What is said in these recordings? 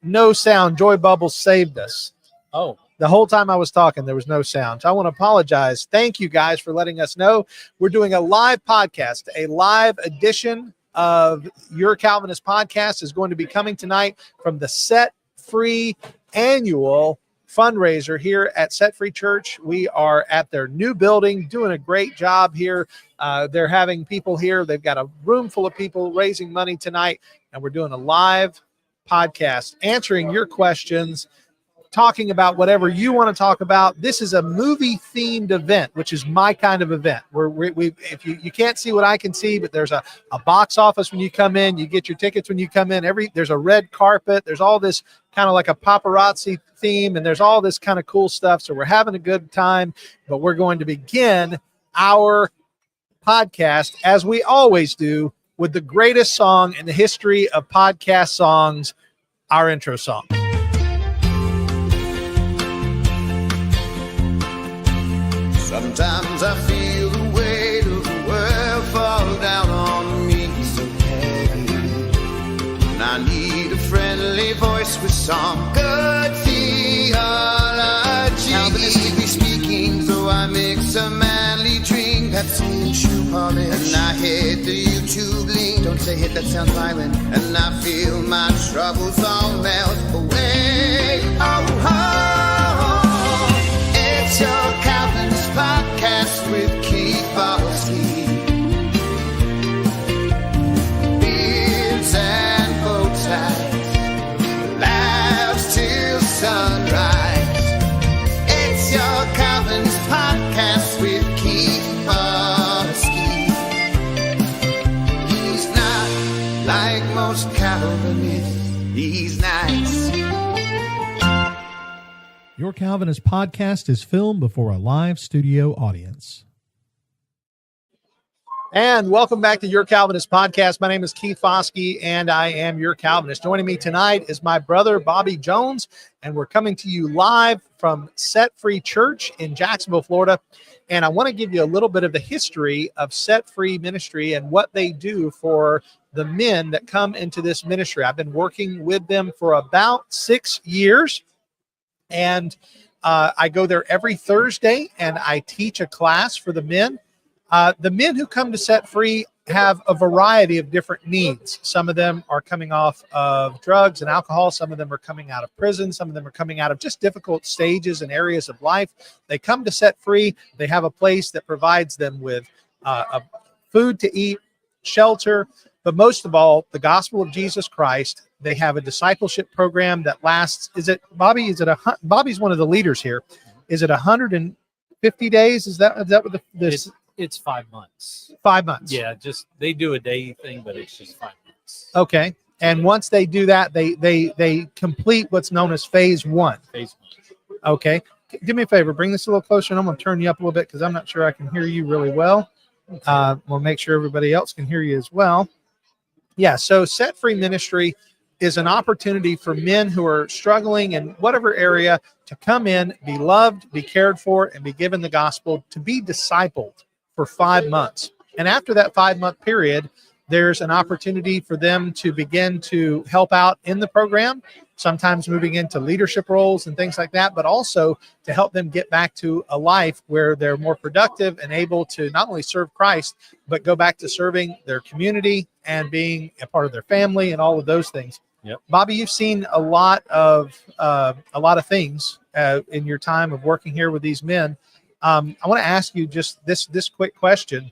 no sound. Joy Bubbles saved us. Oh. The whole time I was talking, there was no sound. So I want to apologize. Thank you guys for letting us know. We're doing a live podcast. A live edition of Your Calvinist Podcast is going to be coming tonight from the Set Free annual fundraiser here at Set Free Church. We are at their new building, doing a great job here. They're having people here. They've got a room full of people raising money tonight, and we're doing a live podcast, answering your questions, talking about whatever you want to talk about. This is a movie-themed event, which is my kind of event. If you can't see what I can see, but there's a box office when you come in. You get your tickets when you come in. There's a red carpet. There's all this kind of like a paparazzi theme, and there's all this kind of cool stuff. So we're having a good time, but we're going to begin our podcast, as we always do, with the greatest song in the history of podcast songs, our intro song. Sometimes I feel the weight of the world fall down on me so heavy, and I need a friendly voice with some good theology. Calvinistically speaking, so I mix a manly drink, Pepsi and shoe polish, and I hit the YouTube link. Don't say hit, that sounds violent. And I feel my troubles all melt away. It's your Calvinist Podcast with Keith Foskey. Beards and bow ties, laughs till sunrise. It's your Calvinist Podcast with Keith Foskey. He's not like most Calvinists, he's nice. Your Calvinist Podcast is filmed before a live studio audience. And welcome back to Your Calvinist Podcast. My name is Keith Foskey, and I am your Calvinist. Joining me tonight is my brother, Bobby Jones, and we're coming to you live from Set Free Church in Jacksonville, Florida. And I want to give you a little bit of the history of Set Free Ministry and what they do for the men that come into this ministry. I've been working with them for about 6 years. And I go there every Thursday, and I teach a class for the men. The men who come to Set Free have a variety of different needs. Some of them are coming off of drugs and alcohol. Some of them are coming out of prison. Some of them are coming out of just difficult stages and areas of life. They come to Set Free. They have a place that provides them with food to eat, shelter, but most of all, the gospel of Jesus Christ. They have a discipleship program that lasts. Is it Bobby? Bobby's one of the leaders here. Is it 150 days? Is that what this? It's 5 months. 5 months. Yeah, just they do a day thing, but it's just 5 months. Okay, and once they do that, they complete what's known as phase one. Phase one. Okay, do me a favor. Bring this a little closer, and I'm going to turn you up a little bit because I'm not sure I can hear you really well. We'll make sure everybody else can hear you as well. Yeah, so Set Free Ministry is an opportunity for men who are struggling in whatever area to come in, be loved, be cared for, and be given the gospel, to be discipled for 5 months. And after that 5-month period, there's an opportunity for them to begin to help out in the program, sometimes moving into leadership roles and things like that, but also to help them get back to a life where they're more productive and able to not only serve Christ, but go back to serving their community and being a part of their family and all of those things. Yep. Bobby, you've seen a lot of things in your time of working here with these men. I want to ask you just this quick question.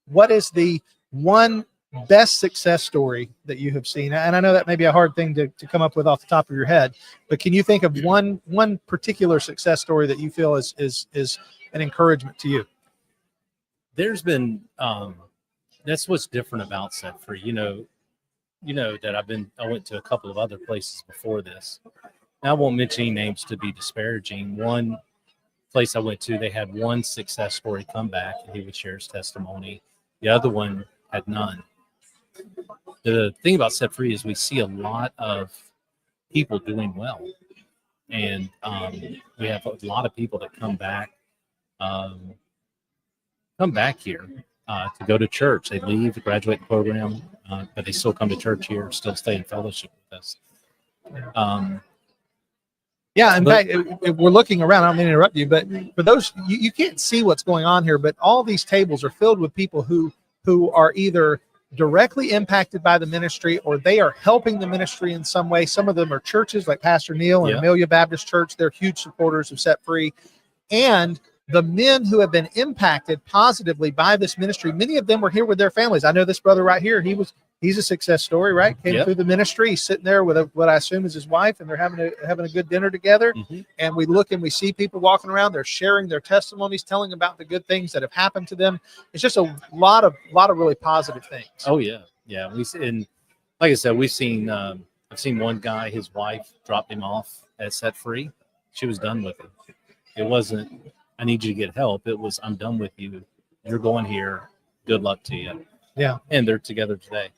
What is the one best success story that you have seen? And I know that may be a hard thing to come up with off the top of your head, but can you think of one particular success story that you feel is an encouragement to you? There's been that's what's different about Set Free. You know that I went to a couple of other places before this. Now, I won't mention any names to be disparaging. One place I went to, they had one success story come back, and he would share his testimony. The other one had none. The thing about Set Free is we see a lot of people doing well, and we have a lot of people that come back here to go to church. They leave the graduate program, but they still come to church here, still stay in fellowship with us. Yeah, in But- fact, if we're looking around. I don't mean to interrupt you, but for those you can't see what's going on here, but all these tables are filled with people who are either directly impacted by the ministry or they are helping the ministry in some way. Some of them are churches like Pastor Neil and Yeah. Amelia Baptist Church. They're huge supporters of Set Free. And the men who have been impacted positively by this ministry, many of them were here with their families. I know this brother right here. He's a success story, right? Came Yep. through the ministry. He's sitting there with what I assume is his wife, and they're having a good dinner together. Mhm. And we look and we see people walking around. They're sharing their testimonies, telling about the good things that have happened to them. It's just a lot of really positive things. Oh yeah, yeah. And like I said, we've seen. I've seen one guy. His wife dropped him off at Set Free. She was done with him. It wasn't, I need you to get help. It was, I'm done with you. You're going here. Good luck to you. Yeah. And they're together today.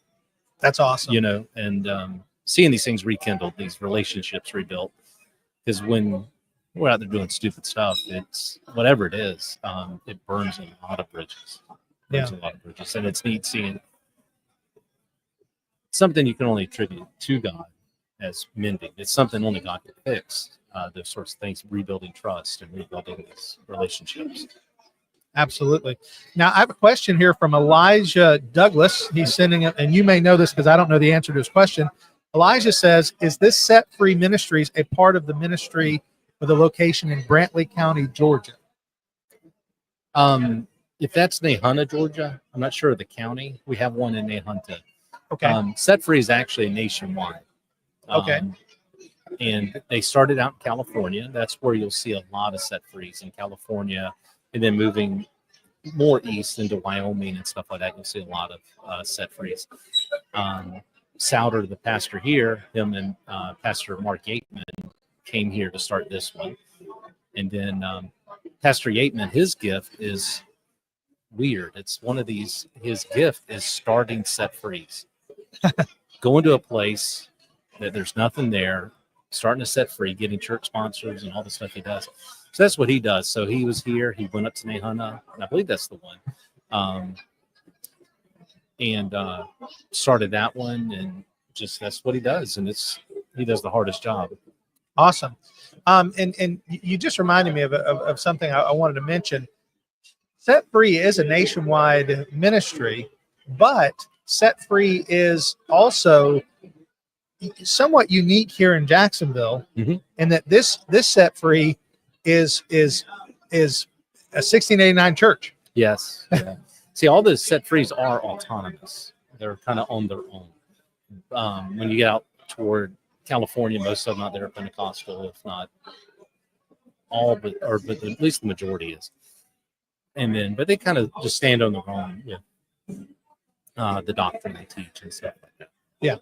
That's awesome. You know, and seeing these things rekindled, these relationships rebuilt, because when we're out there doing stupid stuff, it's whatever it is, it burns a lot of bridges. Burns a lot of bridges, and it's neat seeing something you can only attribute to God as mending. It's something only God can fix. Those sorts of things, rebuilding trust and rebuilding these relationships. Absolutely. Now, I have a question here from Elijah Douglas. He's sending it, and you may know this because I don't know the answer to his question. Elijah says, is this Set Free Ministries a part of the ministry with a location in Brantley County, Georgia? If that's Nahunta, Georgia, I'm not sure of the county. We have one in Nahunta. Okay. Set Free is actually nationwide. Okay. And they started out in California. That's where you'll see a lot of Set Frees in California. And then moving more east into Wyoming and stuff like that, you'll see a lot of Set Frees. Sauter, the pastor here, him and Pastor Mark Yateman came here to start this one. And then Pastor Yateman, his gift is weird. It's one of these, his gift is starting Set Frees. Going to a place that there's nothing there, starting to set free, getting church sponsors and all the stuff he does. So that's what he does. So he was here. He went up to Nahunta, and I believe that's the one. And started that one, and just that's what he does. And he does the hardest job. Awesome. And you just reminded me of something I wanted to mention. Set Free is a nationwide ministry, but Set Free is also somewhat unique here in Jacksonville, in that this Set Free is a 1689 church. Yes. Yeah. See, all the Set Frees are autonomous. They're kind of on their own. When you get out toward California, most of them out there are Pentecostal, if not all, but at least the majority is. And then, but they kind of just stand on their own with the doctrine they teach and stuff like that. Yeah.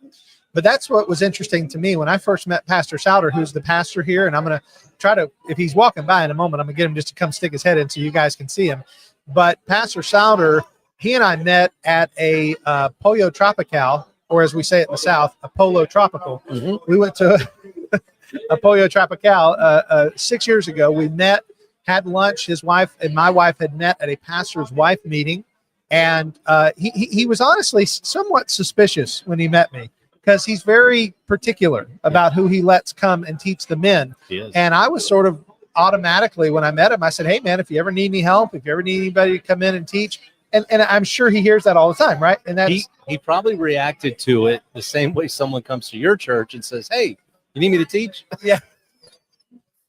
But that's what was interesting to me when I first met Pastor Sauter, who's the pastor here. And I'm going to try to, if he's walking by in a moment, I'm going to get him just to come stick his head in so you guys can see him. But Pastor Sauter, he and I met at a Pollo Tropical, or as we say it in the South, a Polo Tropical. We went to a Pollo Tropical 6 years ago. We met, had lunch. His wife and my wife had met at a pastor's wife meeting. And he was honestly somewhat suspicious when he met me, because he's very particular about who he lets come and teach the men. And I was sort of automatically, when I met him, I said, hey, man, if you ever need any help, if you ever need anybody to come in and teach. And I'm sure he hears that all the time, right? And that's, he probably reacted to it the same way someone comes to your church and says, hey, you need me to teach? Yeah.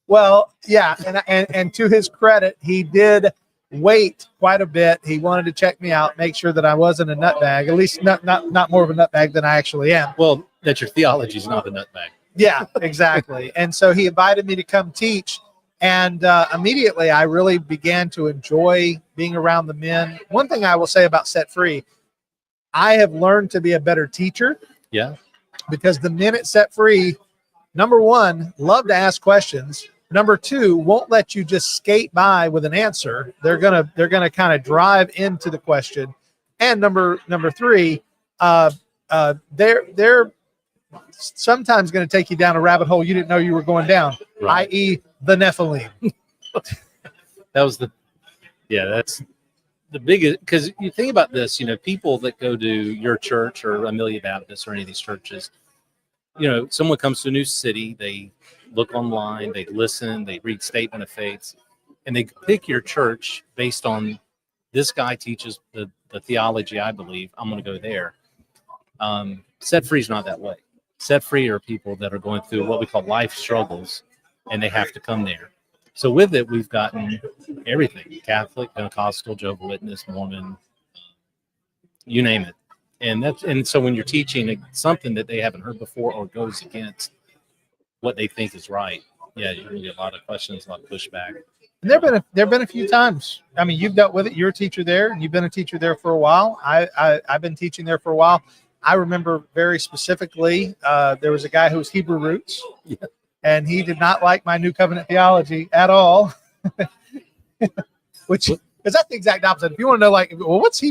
Well, yeah. And to his credit, he did wait quite a bit. He wanted to check me out, make sure that I wasn't a nutbag, at least not more of a nutbag than I actually am. Well, that your theology is not a nutbag. Yeah, exactly. And so he invited me to come teach. And immediately I really began to enjoy being around the men. One thing I will say about Set Free, I have learned to be a better teacher. Yeah. Because the men at Set Free, number one, love to ask questions. Number two, won't let you just skate by with an answer. They're gonna kind of drive into the question. And number three, they're sometimes going to take you down a rabbit hole you didn't know you were going down, right. i.e. the Nephilim. That's the biggest, because you think about this, people that go to your church or Amelia Baptist or any of these churches, someone comes to a new city, they look online, they listen, they read statement of faiths, and they pick your church based on this guy teaches the theology, I believe, I'm going to go there. Set Free is not that way. Set Free are people that are going through what we call life struggles, and they have to come there. So with it, we've gotten everything: Catholic, Pentecostal, Jehovah's Witness, Mormon, you name it. And so when you're teaching something that they haven't heard before or goes against what they think is right, yeah, you're going to get a lot of questions, a lot of pushback. And there've been a few times. I mean, you've dealt with it. You're a teacher there, and you've been a teacher there for a while. I've been teaching there for a while. I remember very specifically, there was a guy who was Hebrew roots, and he did not like my New Covenant theology at all. Which, because that's the exact opposite. If you want to know, like, well, what's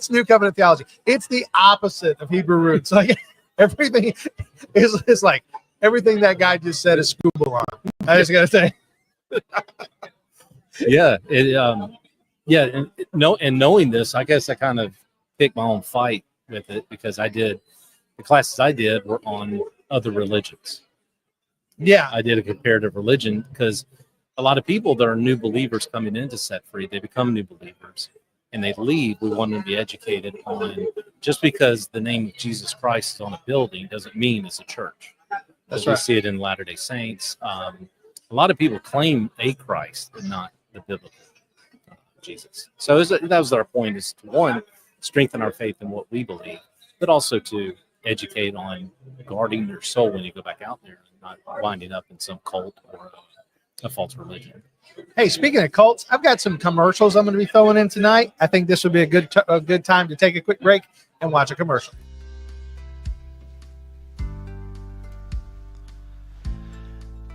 New Covenant theology? It's the opposite of Hebrew roots. Like everything is like everything that guy just said is school on. I just gotta say. And knowing this, I guess I kind of picked my own fight with it, because the classes I did were on other religions. Yeah, I did a comparative religion, because a lot of people that are new believers coming into Set Free, they become new believers and they leave. We want them to be educated on, just because the name of Jesus Christ is on a building doesn't mean it's a church. That's right. We see it in Latter-day Saints. A lot of people claim a Christ, but not the biblical Jesus. So that was our point, is to, one, strengthen our faith in what we believe, but also to educate on guarding your soul when you go back out there, and not winding up in some cult or a false religion. Hey, speaking of cults, I've got some commercials I'm going to be throwing in tonight. I think this would be a good time to take a quick break and watch a commercial.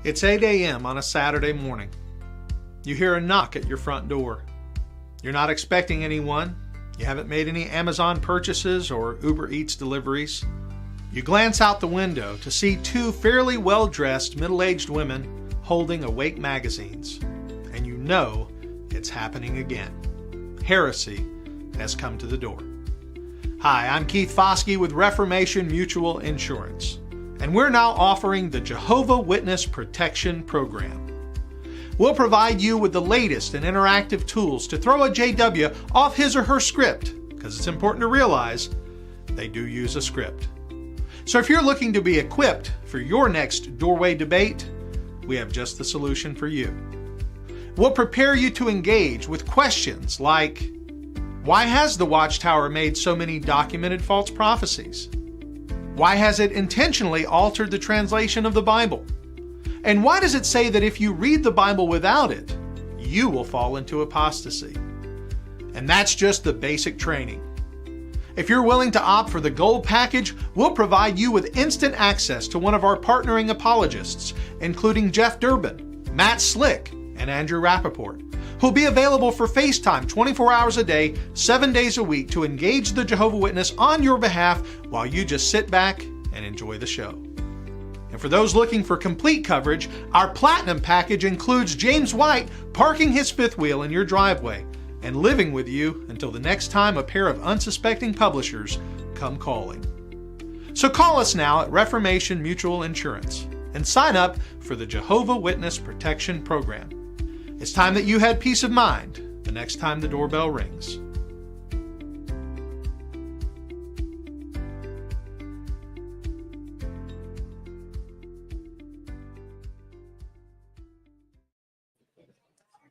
It's 8 a.m. on a Saturday morning. You hear a knock at your front door. You're not expecting anyone. You haven't made any Amazon purchases or Uber Eats deliveries. You glance out the window to see two fairly well-dressed middle-aged women holding Awake magazines. And you know it's happening again. Heresy has come to the door. Hi, I'm Keith Foskey with Reformation Mutual Insurance, and we're now offering the Jehovah Witness Protection Program. We'll provide you with the latest in interactive tools to throw a JW off his or her script, because it's important to realize they do use a script. So if you're looking to be equipped for your next doorway debate, we have just the solution for you. We'll prepare you to engage with questions like, why has the Watchtower made so many documented false prophecies? Why has it intentionally altered the translation of the Bible? And why does it say that if you read the Bible without it, you will fall into apostasy? And that's just the basic training. If you're willing to opt for the gold package, we'll provide you with instant access to one of our partnering apologists, including Jeff Durbin, Matt Slick, and Andrew Rappaport, who'll be available for FaceTime 24 hours a day, 7 days a week to engage the Jehovah's Witness on your behalf while you just sit back and enjoy the show. And for those looking for complete coverage, our Platinum package includes James White parking his fifth wheel in your driveway and living with you until the next time a pair of unsuspecting publishers come calling. So call us now at Reformation Mutual Insurance and sign up for the Jehovah Witness Protection Program. It's time that you had peace of mind the next time the doorbell rings.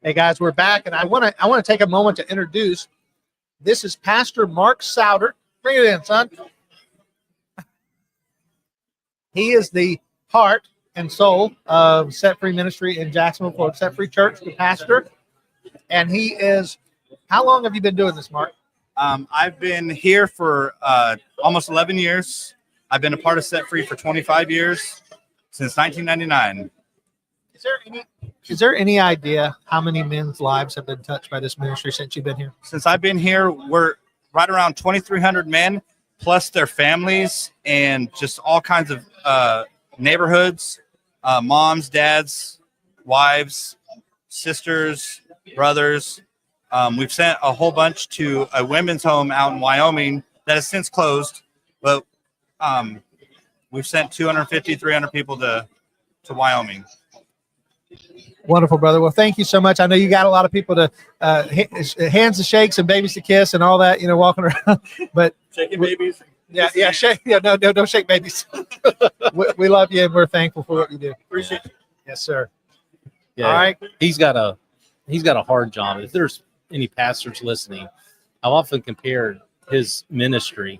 Hey guys, we're back, and I want to take a moment to introduce. This is Pastor Mark Souter. Bring it in, son. He is the heart and soul of Set Free Ministry in Jacksonville, Florida. Set Free Church, the pastor, and he is. How long have you been doing this, Mark? I've been here for almost 11 years. I've been a part of Set Free for 25 years, since 1999. Is there any idea how many men's lives have been touched by this ministry since you've been here? Since I've been here, we're right around 2,300 men, plus their families and just all kinds of neighborhoods, moms, dads, wives, sisters, brothers. We've sent a whole bunch to a women's home out in Wyoming that has since closed. But we've sent 250, 300 people to Wyoming. Wonderful, brother. Well, thank you so much. I know you got a lot of people to hands to shakes and babies to kiss and all that, walking around. But Shaking babies. yeah, shake. Yeah, no, don't shake babies. we love you and we're thankful for what you do. Appreciate it. Yes, sir. Yeah, All right. He's got a hard job. If there's any pastors listening, I've often compared his ministry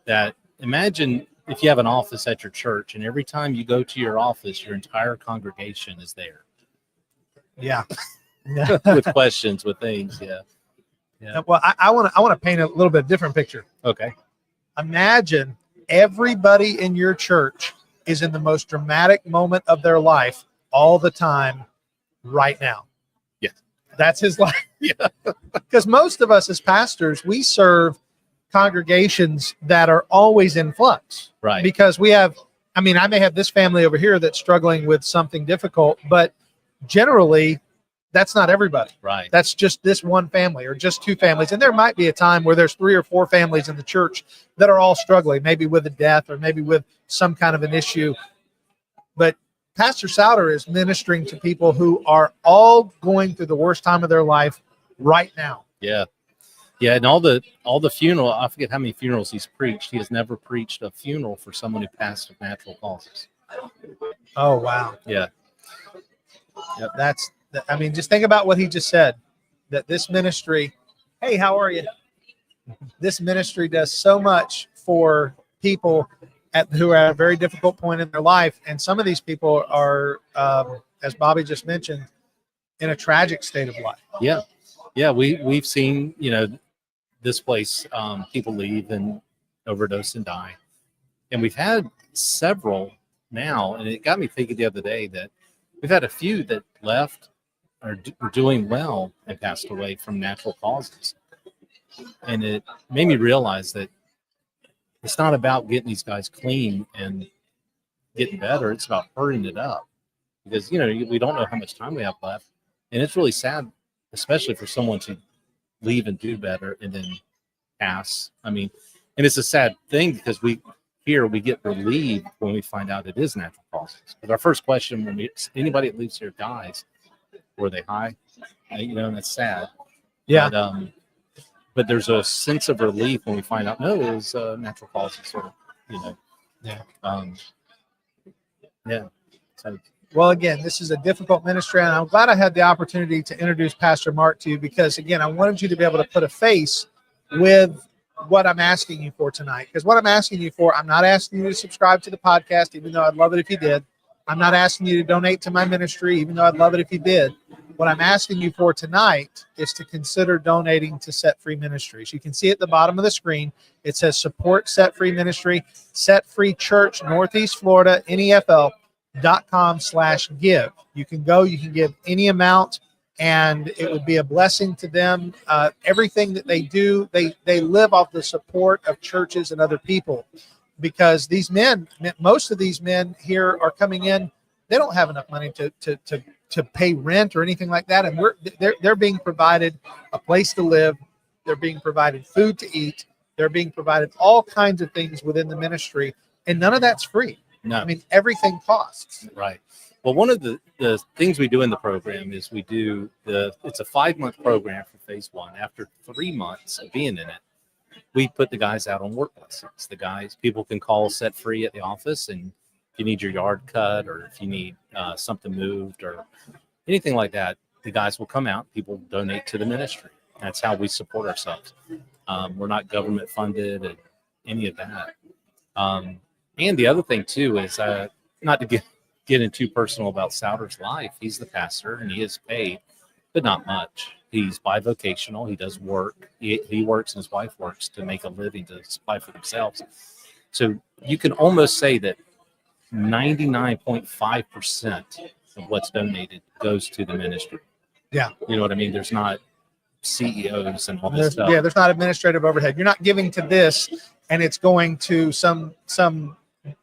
that imagine if you have an office at your church and every time you go to your office, your entire congregation is there. Yeah. With questions, with things. Yeah. Yeah. Well, I want to paint a little bit different picture. Okay. Imagine everybody in your church is in the most dramatic moment of their life all the time right now. Yeah. That's his life. Yeah. Because most of us as pastors, we serve congregations that are always in flux. Right. Because I may have this family over here that's struggling with something difficult, but generally that's not everybody. Right. That's just this one family or just two families. And there might be a time where there's 3 or 4 families in the church that are all struggling, maybe with a death or maybe with some kind of an issue. But Pastor Saer is ministering to people who are all going through the worst time of their life right now. Yeah. Yeah. And all the funeral, I forget how many funerals he's preached. He has never preached a funeral for someone who passed of natural causes. Oh, wow. Yeah. Yep. Just think about what he just said, that this ministry, hey, how are you? This ministry does so much for people who are at a very difficult point in their life. And some of these people are, as Bobby just mentioned, in a tragic state of life. Yeah. Yeah. We've seen, this place, people leave and overdose and die. And we've had several now, and it got me thinking the other day that we've had a few that left are doing well and passed away from natural causes. And it made me realize that it's not about getting these guys clean and getting better. It's about hurrying it up because, we don't know how much time we have left. And it's really sad, especially for someone to leave and do better and then pass. And it's a sad thing because we get relieved when we find out it is natural causes. But our first question when anybody that leaves here dies, were they high? And that's sad. Yeah. But there's a sense of relief when we find out, no, it was natural causes. Or, Yeah. Yeah. So, well, again, this is a difficult ministry, and I'm glad I had the opportunity to introduce Pastor Mark to you because, again, I wanted you to be able to put a face with what I'm asking you for tonight. Because what I'm asking you for, I'm not asking you to subscribe to the podcast, even though I'd love it if you did. I'm not asking you to donate to my ministry, even though I'd love it if you did. What I'm asking you for tonight is to consider donating to Set Free Ministries. You can see at the bottom of the screen, it says support Set Free Ministry, Set Free Church, Northeast Florida, NEFL.com/give. You can go, you can give any amount, and it would be a blessing to them. Everything that they do, they live off the support of churches and other people. Because these men, most of these men here are coming in, they don't have enough money to pay rent or anything like that, and they're being provided a place to live, they're being provided food to eat, they're being provided all kinds of things within the ministry, and none of that's free. No. Everything costs. Right. Well, one of the things we do in the program is it's a 5-month program for phase 1. After 3 months of being in it, we put the guys out on work lessons. People can call Set Free at the office, and if you need your yard cut or if you need something moved or anything like that, the guys will come out. People donate to the ministry. That's how we support ourselves. We're not government funded and any of that. And the other thing too is not to get in too personal about Saer's life. He's the pastor and he is paid, but not much. He's bivocational. He does work. He works and his wife works to make a living to supply for themselves. So you can almost say that 99.5% of what's donated goes to the ministry. Yeah. You know what I mean? There's not CEOs and all this stuff. Yeah, there's not administrative overhead. You're not giving to this and it's going to some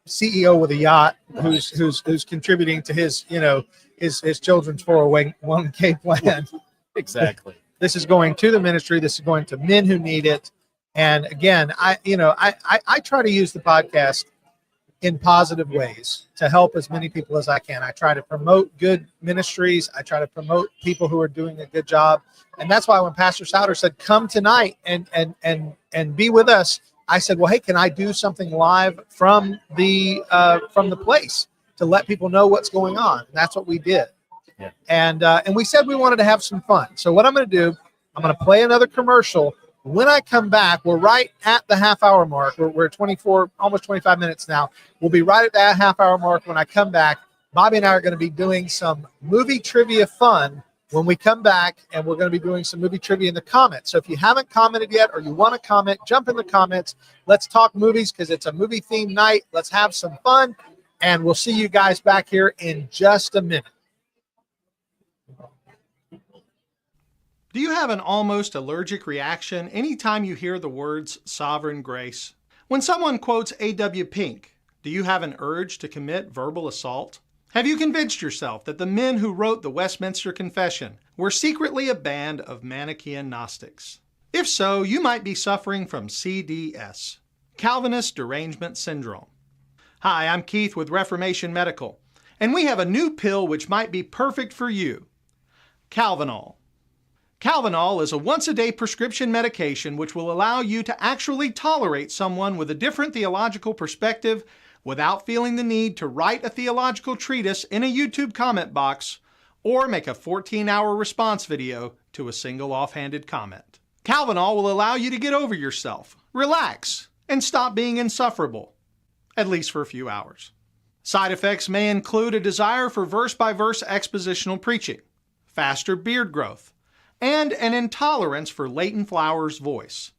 CEO with a yacht who's contributing to his children's 401k plan. Exactly. This is going to the ministry. This is going to men who need it. And again, I try to use the podcast in positive ways to help as many people as I can. I try to promote good ministries. I try to promote people who are doing a good job. And that's why when Pastor Souter said, come tonight and be with us, I said, well, hey, can I do something live from the place to let people know what's going on? And that's what we did. Yeah. And we said we wanted to have some fun. So what I'm going to do, I'm going to play another commercial. When I come back, we're right at the half-hour mark. We're 24, almost 25 minutes now. We'll be right at that half-hour mark. When I come back, Bobby and I are going to be doing some movie trivia fun when we come back, and we're going to be doing some movie trivia in the comments. So if you haven't commented yet or you want to comment, jump in the comments. Let's talk movies because it's a movie-themed night. Let's have some fun, and we'll see you guys back here in just a minute. Do you have an almost allergic reaction anytime you hear the words sovereign grace? When someone quotes A.W. Pink, do you have an urge to commit verbal assault? Have you convinced yourself that the men who wrote the Westminster Confession were secretly a band of Manichaean Gnostics? If so, you might be suffering from CDS, Calvinist Derangement Syndrome. Hi, I'm Keith with Reformation Medical, and we have a new pill which might be perfect for you, Calvinol. Calvinol is a once-a-day prescription medication which will allow you to actually tolerate someone with a different theological perspective without feeling the need to write a theological treatise in a YouTube comment box or make a 14-hour response video to a single offhanded comment. Calvinol will allow you to get over yourself, relax, and stop being insufferable, at least for a few hours. Side effects may include a desire for verse-by-verse expositional preaching, faster beard growth, and an intolerance for Leighton Flower's voice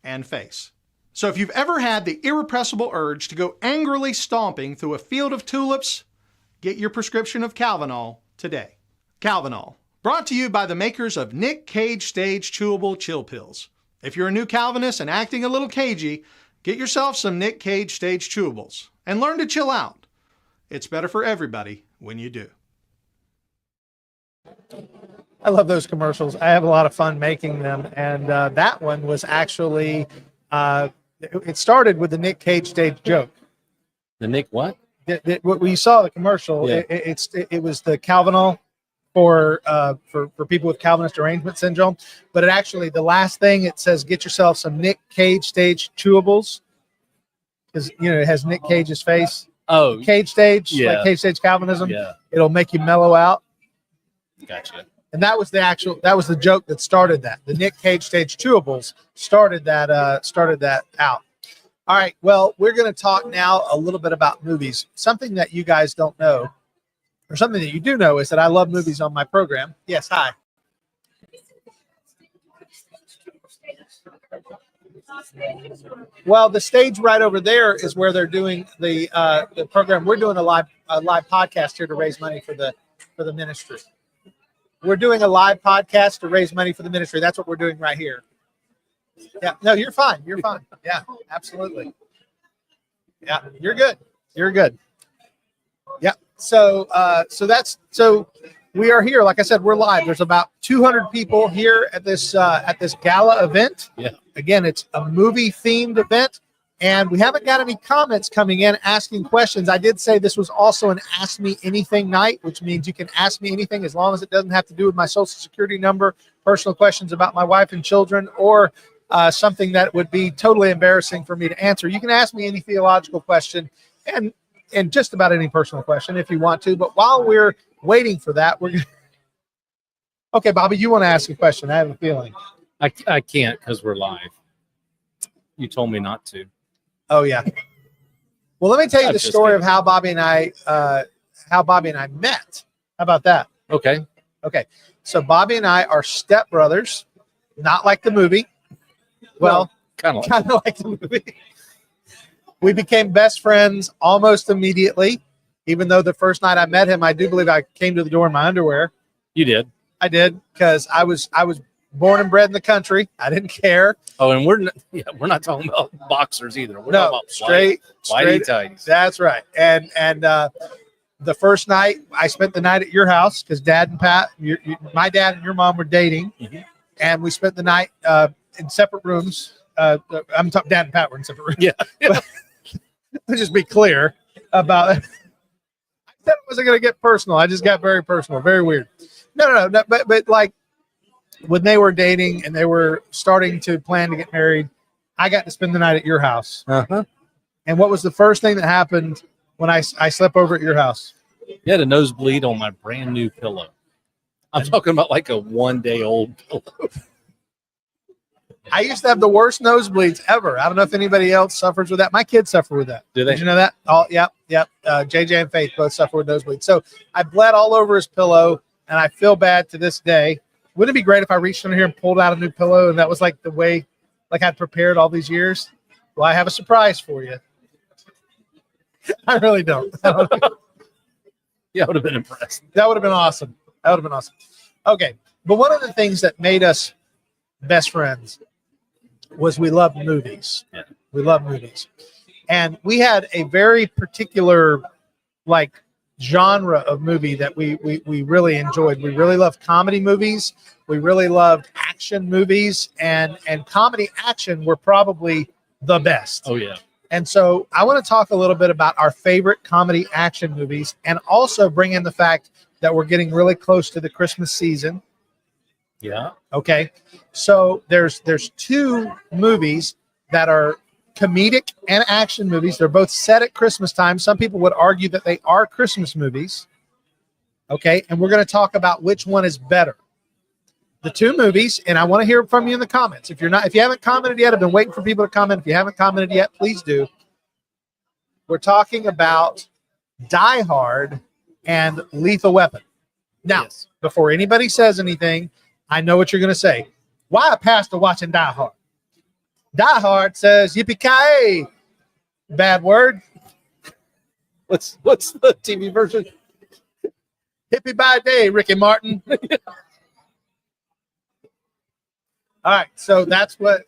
and face. So if you've ever had the irrepressible urge to go angrily stomping through a field of tulips, get your prescription of Calvinol today. Calvinol, brought to you by the makers of Nick Cage Stage Chewable Chill Pills. If you're a new Calvinist and acting a little cagey, get yourself some Nick Cage Stage Chewables and learn to chill out. It's better for everybody when you do. I love those commercials. I have a lot of fun making them. And that one was actually, it started with the Nick Cage stage joke. The Nick what? What we saw the commercial, Yeah. it was the Calvinol for people with Calvinist derangement syndrome. But it actually, the last thing, it says, get yourself some Nick Cage stage chewables. Because, you know, it has Nick Cage's face. Oh, Cage stage, yeah. like Cage stage Calvinism. yeah. It'll make you mellow out. Gotcha. And that was the joke that started that. The Nick Cage stage chewables started that out. All right. Well, we're going to talk now a little bit about movies. Something that you guys don't know, or something that you do know, is that I love movies on my program. Yes. Hi. Well, the stage right over there is where they're doing the program. We're doing a live podcast here to raise money for the ministry. We're doing a live podcast to raise money for the ministry. That's what we're doing right here. Yeah. No, you're fine. You're fine. Yeah, absolutely. Yeah, you're good. You're good. Yeah. So we are here. Like I said, we're live. There's about 200 people here at this gala event. Yeah. Again, it's a movie themed event. And we haven't got any comments coming in asking questions. I did say this was also an Ask Me Anything night, which means you can ask me anything as long as it doesn't have to do with my social security number, personal questions about my wife and children, or something that would be totally embarrassing for me to answer. You can ask me any theological question and just about any personal question if you want to. But while we're waiting for that, we're going to... Okay, Bobby, you want to ask a question. I have a feeling. I can't because we're live. You told me not to. Oh yeah. Well, let me tell you I'm the just story kidding. of how Bobby and I met. How about that? Okay. Okay. So Bobby and I are stepbrothers, not like the movie. Well, kind of like kind of like the movie. We became best friends almost immediately. Even though the first night I met him, I do believe I came to the door in my underwear. you did. I did, because I was born and bred in the country. I didn't care. Oh, and we're not talking about boxers either. We're talking No, about straight. whitey tighties. That's right. And the first night I spent the night at your house because Dad and Pat, my dad and your mom were dating, Mhm. and we spent the night in separate rooms. I'm talking Dad and Pat were in separate rooms. Yeah. Let's just be clear about it. I said it wasn't going to get personal. I just got very personal, very weird. No, but like when they were dating and they were starting to plan to get married, I got to spend the night at your house. Uh-huh. And what was the first thing that happened when I slept over at your house? You had a nosebleed on my brand new pillow. I'm talking about like a 1-day-old pillow. I used to have the worst nosebleeds ever. I don't know if anybody else suffers with that. My kids suffer with that. Do they? Did you know that? Oh, yep. JJ and Faith both suffer with nosebleeds. So I bled all over his pillow, and I feel bad to this day. Wouldn't it be great if I reached under here and pulled out a new pillow, and that was like the way, like I'd prepared all these years? Well, I have a surprise for you. I really don't. Yeah, I would have been impressed. That would have been awesome. Okay. But one of the things that made us best friends was we loved movies. Yeah. We love movies. And we had a very particular like genre of movie that we really enjoyed. We really loved comedy movies. We really loved action movies, and comedy action were probably the best. Oh, yeah. And so I want to talk a little bit about our favorite comedy action movies and also bring in the fact that we're getting really close to the Christmas season. Yeah. Okay. So there's two movies that are comedic and action movies. They're both set at Christmas time. Some people would argue that they are Christmas movies. Okay. And we're going to talk about which one is better. The two movies, and I want to hear from you in the comments. If you haven't commented yet, I've been waiting for people to comment. If you haven't commented yet, please do. We're talking about Die Hard and Lethal Weapon. Now, Yes. Before anybody says anything, I know what you're going to say. Why a pastor watching Die Hard? Die Hard says yippee-ki-yay. Bad word. What's the TV version? Hippie by day, Ricky Martin. All right, so that's the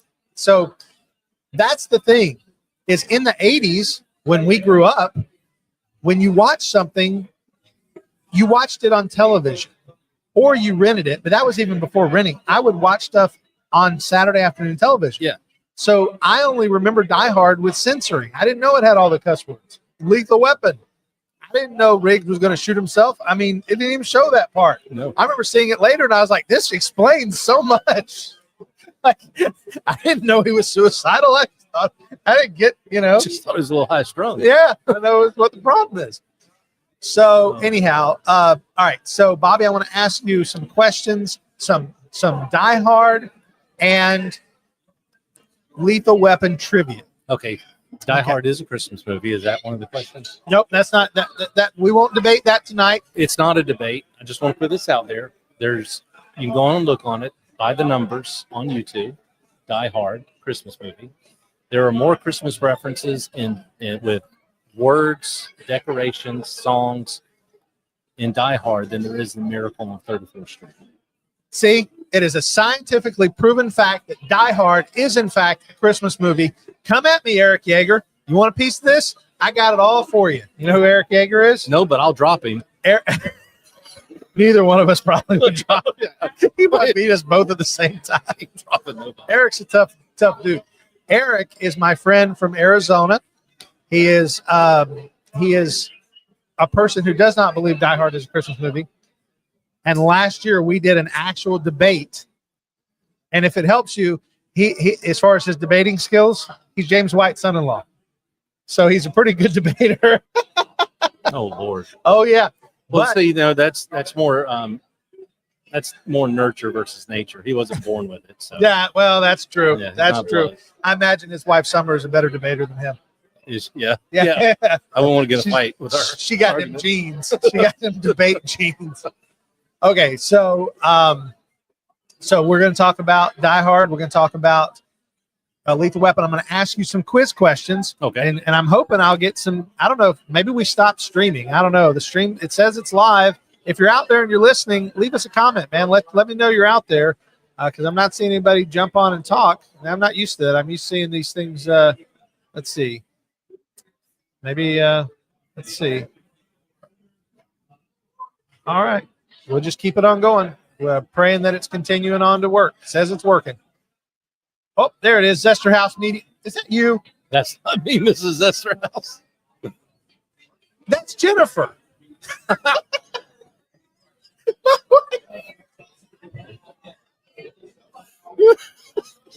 thing is in the 80s when we grew up, when you watch something, you watched it on television or you rented it, but that was even before renting. I would watch stuff on Saturday afternoon television. Yeah. So I only remember Die Hard with censoring. I didn't know it had all the cuss words. Lethal Weapon. I didn't know Riggs was going to shoot himself. I mean, it didn't even show that part. No. I remember seeing it later and I was like, this explains so much. Like, I didn't know he was suicidal. I didn't get, Just thought it was a little high strung. yeah, I know what the problem is. So anyhow, all right. So Bobby, I want to ask you some questions, some Die Hard and Lethal Weapon trivia. Okay. Die Hard is a Christmas movie. Is that one of the questions? Nope, that's not that we won't debate that tonight. It's not a debate. I just want to put this out there. You can go on and look on it by the numbers on YouTube. Die Hard Christmas movie. There are more Christmas references in with words, decorations, songs in Die Hard than there is in Miracle on 34th Street. See, it is a scientifically proven fact that Die Hard is in fact a Christmas movie. Come at me, Eric Yeager. You want a piece of this? I got it all for you. You know who Eric Yeager is? No, but I'll drop him. Neither one of us probably would drop him. He might beat us both at the same time. Eric's a tough dude. Eric is my friend from Arizona. He is a person who does not believe Die Hard is a Christmas movie. And last year we did an actual debate. And if it helps you, he as far as his debating skills, he's James White's son-in-law. So he's a pretty good debater. Oh Lord. Oh yeah. Well, But- so that's more nurture versus nature. He wasn't born with it. So Yeah, well, that's true. Yeah, That's not true. blood. I imagine his wife Summer is a better debater than him. Yeah. Yeah. I wouldn't want to get a She's- fight with her. She got them Argument. genes. She got them debate genes. Okay, so we're going to talk about Die Hard. We're going to talk about Lethal Weapon. I'm going to ask you some quiz questions. Okay. And I'm hoping I'll get some. I don't know. Maybe we stopped streaming. I don't know. The stream. It says it's live. If you're out there and you're listening, leave us a comment, man. Let me know you're out there because I'm not seeing anybody jump on and talk. And I'm not used to that. I'm used to seeing these things. Let's see. Maybe. Let's see. All right. We'll just keep it on going. We're praying that it's continuing on to work. It says it's working. Oh, there it is. Zester House Media. Is that you? That's not me, Mrs. Esterhouse. That's Jennifer.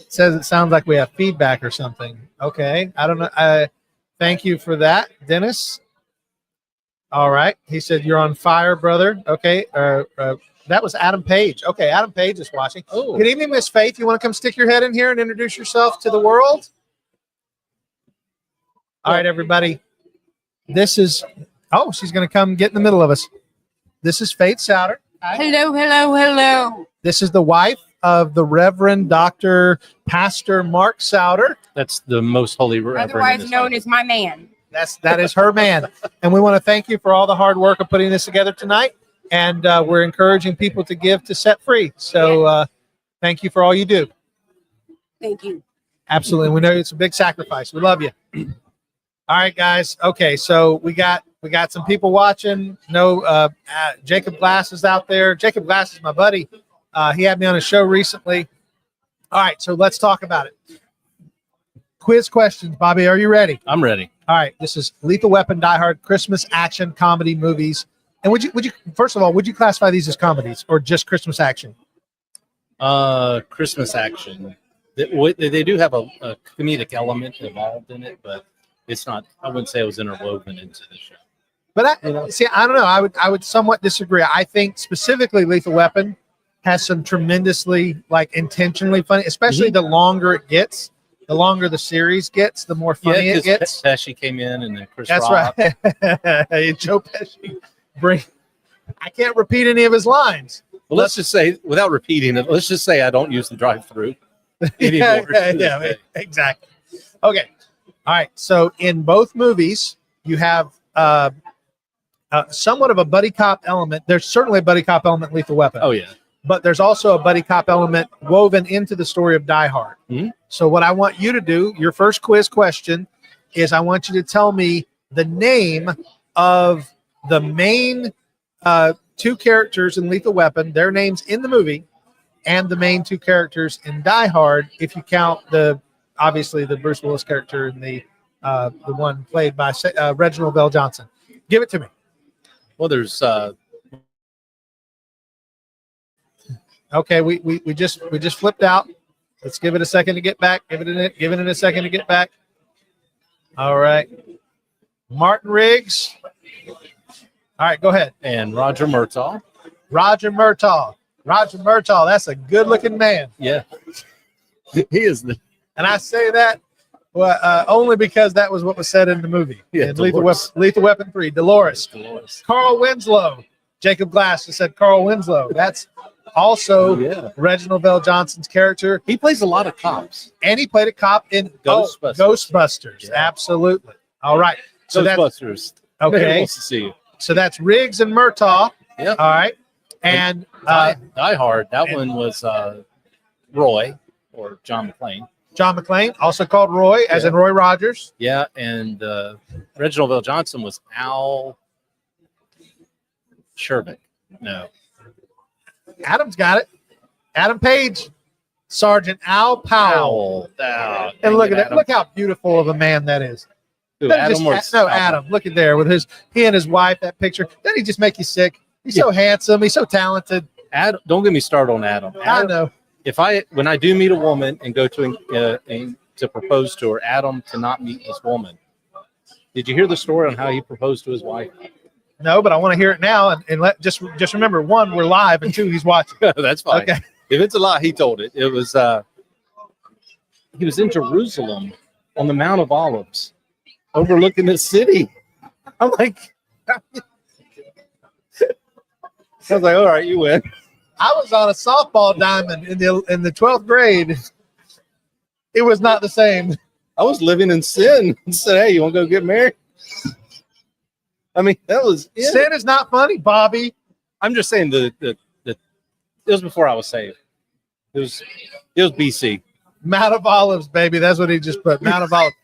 Says it sounds like we have feedback or something. Okay, I don't know. Thank you for that, Dennis. All right, he said you're on fire, brother. Okay, that was Adam Page. Okay, Adam Page is watching. Oh, Good evening, Miss Faith. You want to come stick your head in here and introduce yourself to the world? All right, everybody. This is. Oh, she's going to come get in the middle of us. This is Faith Souter. Hi. Hello, hello, hello. This is the wife of the Reverend Dr. Pastor Mark Souter. that's the most holy reverend. Otherwise known as my man. That is her man. And we want to thank you for all the hard work of putting this together tonight. And we're encouraging people to give to Set Free. So thank you for all you do. Thank you. Absolutely. We know it's a big sacrifice. We love you. All right, guys. Okay, so we got some people watching. No, Jacob Glass is out there. Jacob Glass is my buddy. He had me on a show recently. All right, so let's talk about it. Quiz questions, Bobby. Are you ready? I'm ready. All right, this is Lethal Weapon, Die Hard, Christmas action comedy movies. And would you first of all, would you classify these as comedies or just Christmas action? Christmas action. They do have a comedic element involved in it, but it's not. I wouldn't say it was interwoven into the show. But I don't know. I would somewhat disagree. I think specifically Lethal Weapon has some tremendously intentionally funny, especially the longer it gets. The longer the series gets, the more funny it gets. Pesci came in, and then Chris That's Rock. right. Joe Pesci. I can't repeat any of his lines. Well, let's just say, without repeating it, let's just say I don't use the drive-through anymore. Yeah, exactly. Okay. All right. So in both movies, you have somewhat of a buddy cop element. There's certainly a buddy cop element in Lethal Weapon. Oh, yeah. But there's also a buddy cop element woven into the story of Die Hard. Mm-hmm. So what I want you to do, your first quiz question, is I want you to tell me the name of the main two characters in Lethal Weapon, their names in the movie, and the main two characters in Die Hard, if you count obviously the Bruce Willis character and the one played by Reginald Bell Johnson. Give it to me. Well, there's okay. We just flipped out. Let's give it a second to get back. Give it a second to get back. All right, Martin Riggs. All right, go ahead. And Roger Murtaugh. Roger Murtaugh. That's a good-looking man. Yeah, he is. And I say that only because that was what was said in the movie. Yeah, in Lethal Weapon 3, Dolores. Carl Winslow. Jacob Glass just said Carl Winslow. That's also Reginald Bell Johnson's character. He plays a lot of cops. And he played a cop in Ghostbusters. Ghostbusters. Yeah. Absolutely. All right. So Ghostbusters. Okay. Nice to see you. So that's Riggs and Murtaugh. Yep. All right. And Die Hard. That one was Roy or John McClane. John McClane, also called Roy, as in Roy Rogers. Yeah, and Reginald Bell Johnson was Al Shervick. No. Adam's got it. Adam Page, Sergeant Al Powell. And look at that. Look how beautiful of a man that is. Who, Adam Adam. Look at there with he and his wife, that picture. Doesn't he just make you sick? He's so handsome. He's so talented. Adam, don't get me started on Adam. I know. When I do meet a woman and go to propose to her, Adam cannot meet this woman. Did you hear the story on how he proposed to his wife? No, but I want to hear it now. And just remember, one, we're live, and two, he's watching. That's fine. Okay. If it's a lie, he told it. It was he was in Jerusalem on the Mount of Olives, overlooking the city. I'm like, I was like, all right, you win. I was on a softball diamond in the 12th grade. It was not the same. I was living in sin and said, hey, you want to go get married? I mean, that was it. Sin is not funny, Bobby. I'm just saying it was before I was saved. It was BC. Mount of Olives, baby. That's what he just put. Mount of Olives.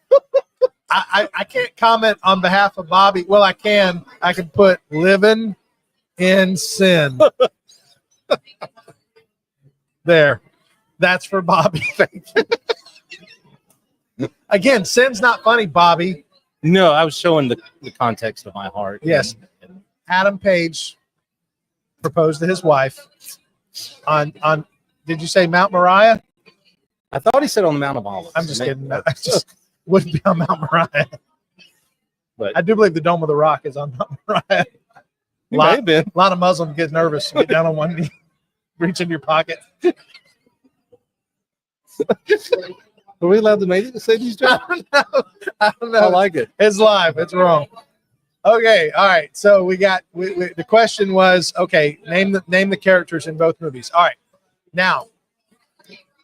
I can't comment on behalf of Bobby. Well, I can. I can put living in sin. There. That's for Bobby. Again, sin's not funny, Bobby. No, I was showing the context of my heart. Yes. And Adam Page proposed to his wife on did you say Mount Moriah? I thought he said on the Mount of Olives. I'm just kidding. I just wouldn't be on Mount Moriah. But I do believe the Dome of the Rock is on Mount Moriah. he may have been. A lot of Muslims get nervous, get down on one knee, reach in your pocket. Are we allowed to say these jokes? I don't know. I like it. It's live. It's wrong. Okay. All right. So we got the question was, okay, name the characters in both movies. All right. Now,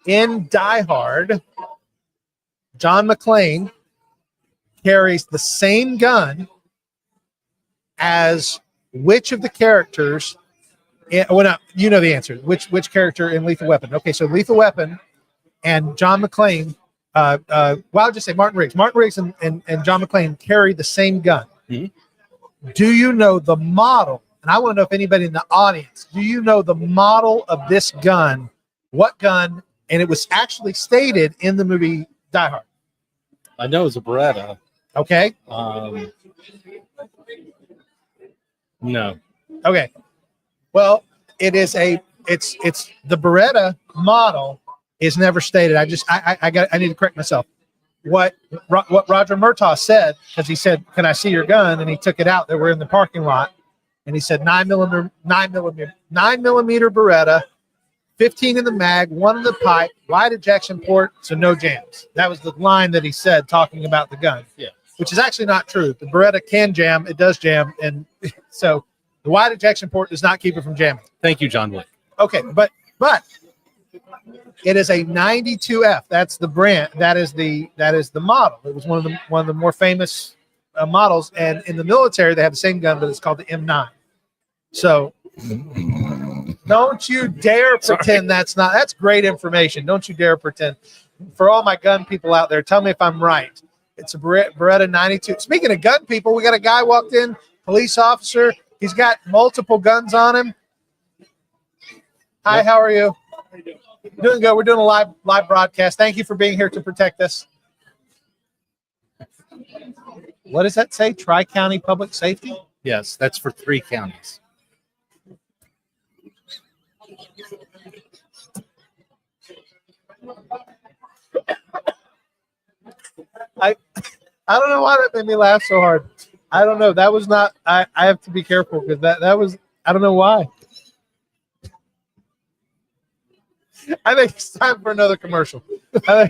in Die Hard, John McClane carries the same gun as which of the characters? Well, no, you know the answer. Which character in Lethal Weapon? Okay, so Lethal Weapon and John McClane. Well, I'll just say Martin Riggs. Martin Riggs and John McClane carry the same gun. Mm-hmm. Do you know the model? And I want to know if anybody in the audience, do you know the model of this gun? What gun? And it was actually stated in the movie Die Hard. I know it's a Beretta. Okay. No. Okay. Well, it's the Beretta model is never stated. I need to correct myself. What Roger Murtaugh said, because he said, "Can I see your gun?" And he took it out. They were in the parking lot, and he said 9mm Beretta, 15 in the mag, 1 in the pipe, wide ejection port, so no jams. That was the line that he said talking about the gun. Yeah. Which is actually not true. The Beretta can jam. It does jam, and so the wide ejection port does not keep it from jamming. Thank you, John Wick. Okay, but it is a 92F. That's the brand. That is the model. It was one of the more famous models. And in the military, they have the same gun, but it's called the M9. So don't you dare pretend that's great information. Don't you dare pretend. For all my gun people out there, tell me if I'm right. It's a Beretta 92. Speaking of gun people, we got a guy walked in, police officer. He's got multiple guns on him. Hi, how are you? Doing good. We're doing a live broadcast. Thank you for being here to protect us. What does that say? Tri-County Public Safety? Yes, that's for 3 counties. I don't know why that made me laugh so hard. I don't know. That was not. I have to be careful because that was. I don't know why. I think it's time for another commercial. I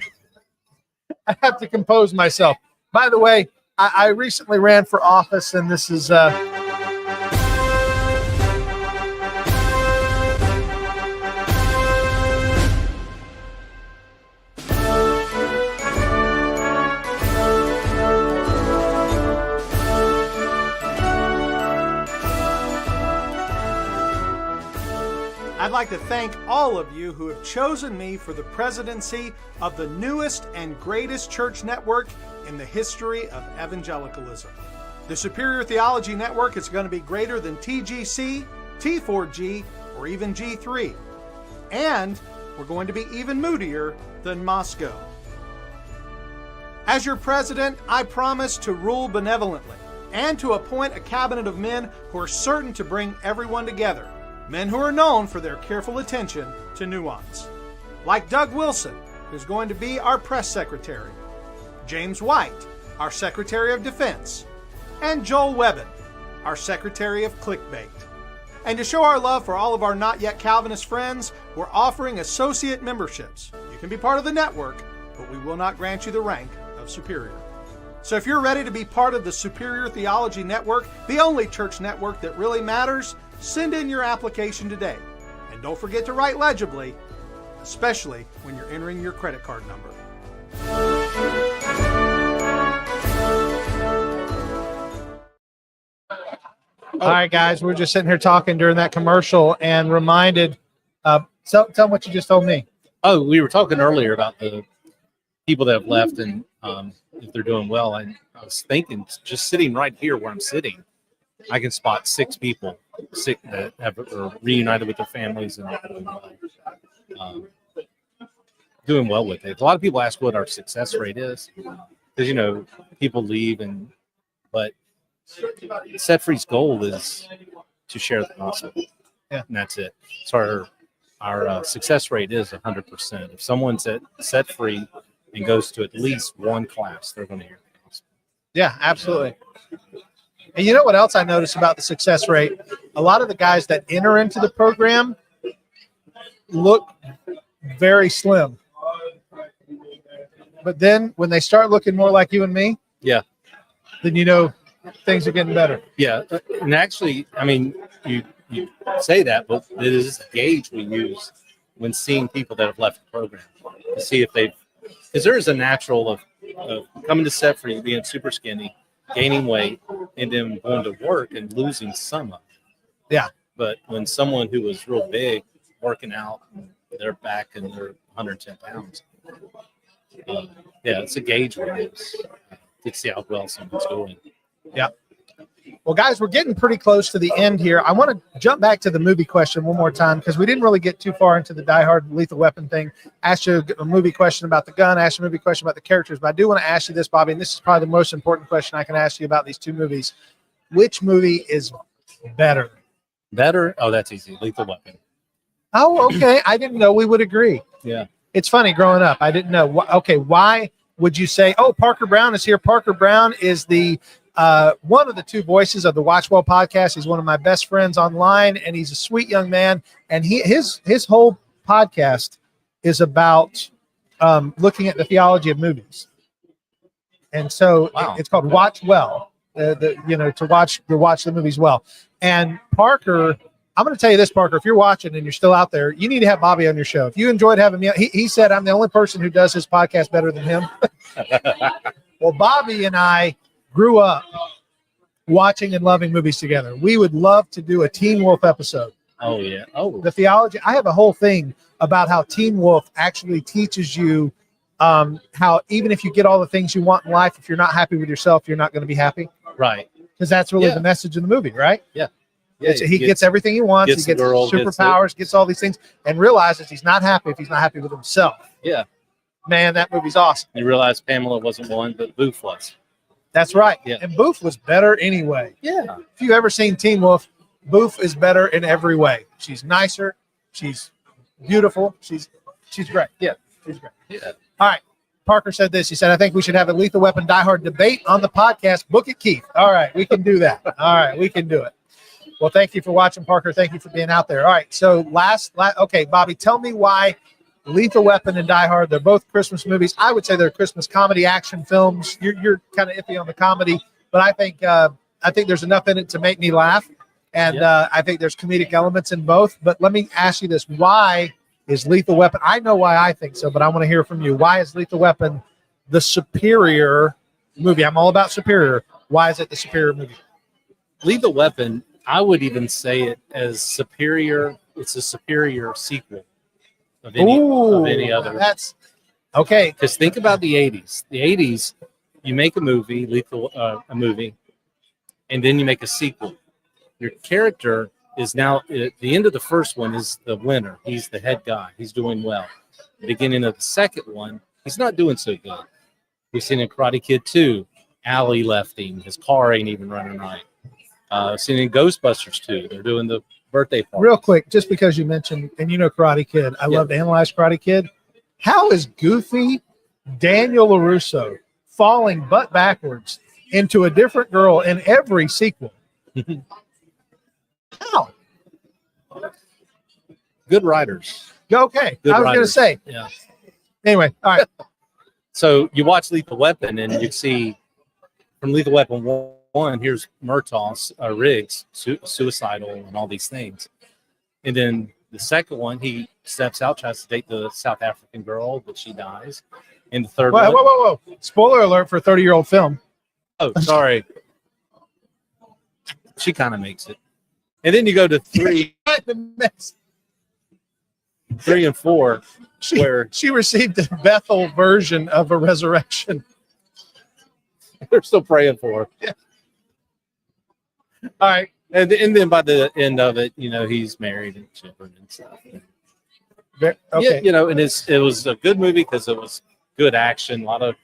have to compose myself. By the way, I recently ran for office, and this is. I'd like to thank all of you who have chosen me for the presidency of the newest and greatest church network in the history of evangelicalism. The Superior Theology Network is going to be greater than TGC, T4G, or even G3. And we're going to be even moodier than Moscow. As your president, I promise to rule benevolently and to appoint a cabinet of men who are certain to bring everyone together. Men who are known for their careful attention to nuance. Like Doug Wilson, who's going to be our press secretary. James White, our Secretary of Defense. And Joel Webbin, our Secretary of Clickbait. And to show our love for all of our not yet Calvinist friends, we're offering associate memberships. You can be part of the network, but we will not grant you the rank of superior. So if you're ready to be part of the Superior Theology Network, the only church network that really matters, send in your application today. And don't forget to write legibly, especially when you're entering your credit card number. All right, guys, we're just sitting here talking during that commercial and reminded, tell them what you just told me. Oh, we were talking earlier about the people that have left and if they're doing well. And I was thinking, just sitting right here where I'm sitting, I can spot 6 people that are reunited with their families and doing well with it. A lot of people ask what our success rate is because, you know, people leave but Set Free's goal is to share the gospel. Yeah. And that's it. So our success rate is 100%. If someone's set free and goes to at least one class, they're going to hear the gospel. Yeah, absolutely. And you know what else I noticed about the success rate? A lot of the guys that enter into the program look very slim. But then when they start looking more like you and me, Yeah. then you know things are getting better. Yeah. And actually, I mean, you say that, but it is a gauge we use when seeing people that have left the program to see if because there is a natural of coming to Set Free, being super skinny, gaining weight, and then going to work and losing some of it. Yeah. But when someone who was real big working out, they're back and they're 110 pounds. Yeah, it's a gauge we use to see how well someone's doing. Yeah. Well, guys, we're getting pretty close to the end here. I want to jump back to the movie question one more time because we didn't really get too far into the Die Hard Lethal Weapon thing. Asked you a movie question about the gun, asked you a movie question about the characters, but I do want to ask you this, Bobby, and this is probably the most important question I can ask you about these two movies. Which movie is better? Better? Oh, that's easy. Lethal Weapon. Oh, okay. I didn't know we would agree. Yeah. It's funny, growing up, I didn't know. Okay, why would you say, oh, Parker Brown is here? Parker Brown is the one of the two voices of the Watchwell podcast. He's one of my best friends online, and he's a sweet young man. And his whole podcast is about looking at the theology of movies. And so it's called Watch Well, to watch the movies well. And Parker, I'm going to tell you this, Parker, if you're watching and you're still out there, you need to have Bobby on your show. If you enjoyed having me, he said I'm the only person who does his podcast better than him. Well, Bobby and I grew up watching and loving movies together. We would love to do a Teen Wolf episode. Oh, yeah. Oh, the theology. I have a whole thing about how Teen Wolf actually teaches you how even if you get all the things you want in life, if you're not happy with yourself, you're not going to be happy. Right. Because that's really the message of the movie, right? Yeah. He gets everything he wants. He gets superpowers, gets all these things, and realizes he's not happy if he's not happy with himself. Yeah. Man, that movie's awesome. You realize Pamela wasn't one, but Booth was. That's right. Yeah. And Booth was better anyway. Yeah. If you've ever seen Teen Wolf, Booth is better in every way. She's nicer. She's beautiful. She's great. Yeah. She's great. Yeah. All right. Parker said this. He said, I think we should have a Lethal Weapon Die Hard debate on the podcast. Book it, Keith. All right. We can do that. All right. We can do it. Well, thank you for watching, Parker. Thank you for being out there. All right. So okay, Bobby, tell me why Lethal Weapon and Die Hard, they're both Christmas movies. I would say they're Christmas comedy action films. You're kind of iffy on the comedy, but I think there's enough in it to make me laugh. And I think there's comedic elements in both. But let me ask you this. Why is Lethal Weapon? I know why I think so, but I want to hear from you. Why is Lethal Weapon the superior movie? I'm all about superior. Why is it the superior movie? Lethal Weapon, I would even say it as superior. It's a superior sequel of any other. That's okay. Because think about the 80s. The 80s, you make a movie, a movie, and then you make a sequel. Your character is now at the end of the first one is the winner. He's the head guy. He's doing well. The beginning of the second one, he's not doing so good. We've seen in Karate Kid 2, Allie left him. His car ain't even running right. Seen in Ghostbusters 2, they're doing the birthday party. Real quick, just because you mentioned, and you know Karate Kid, I love to analyze Karate Kid. How is goofy Daniel LaRusso falling butt backwards into a different girl in every sequel? How? Good writers. Okay. Good I was going to say. Yeah. Anyway, all right. So you watch Lethal Weapon and you see from Lethal Weapon 1, here's Murtaugh, Riggs, suicidal and all these things. And then the second one, he steps out, tries to date the South African girl, but she dies. And the third one. Whoa. Spoiler alert for a 30-year-old film. Oh, sorry. She kind of makes it. And then you go to 3 and 4, where she received the Bethel version of a resurrection. they're still praying for her. Yeah. All right. And then by the end of it, he's married and children and stuff. Okay. Yeah, and it was a good movie because it was good action. A lot of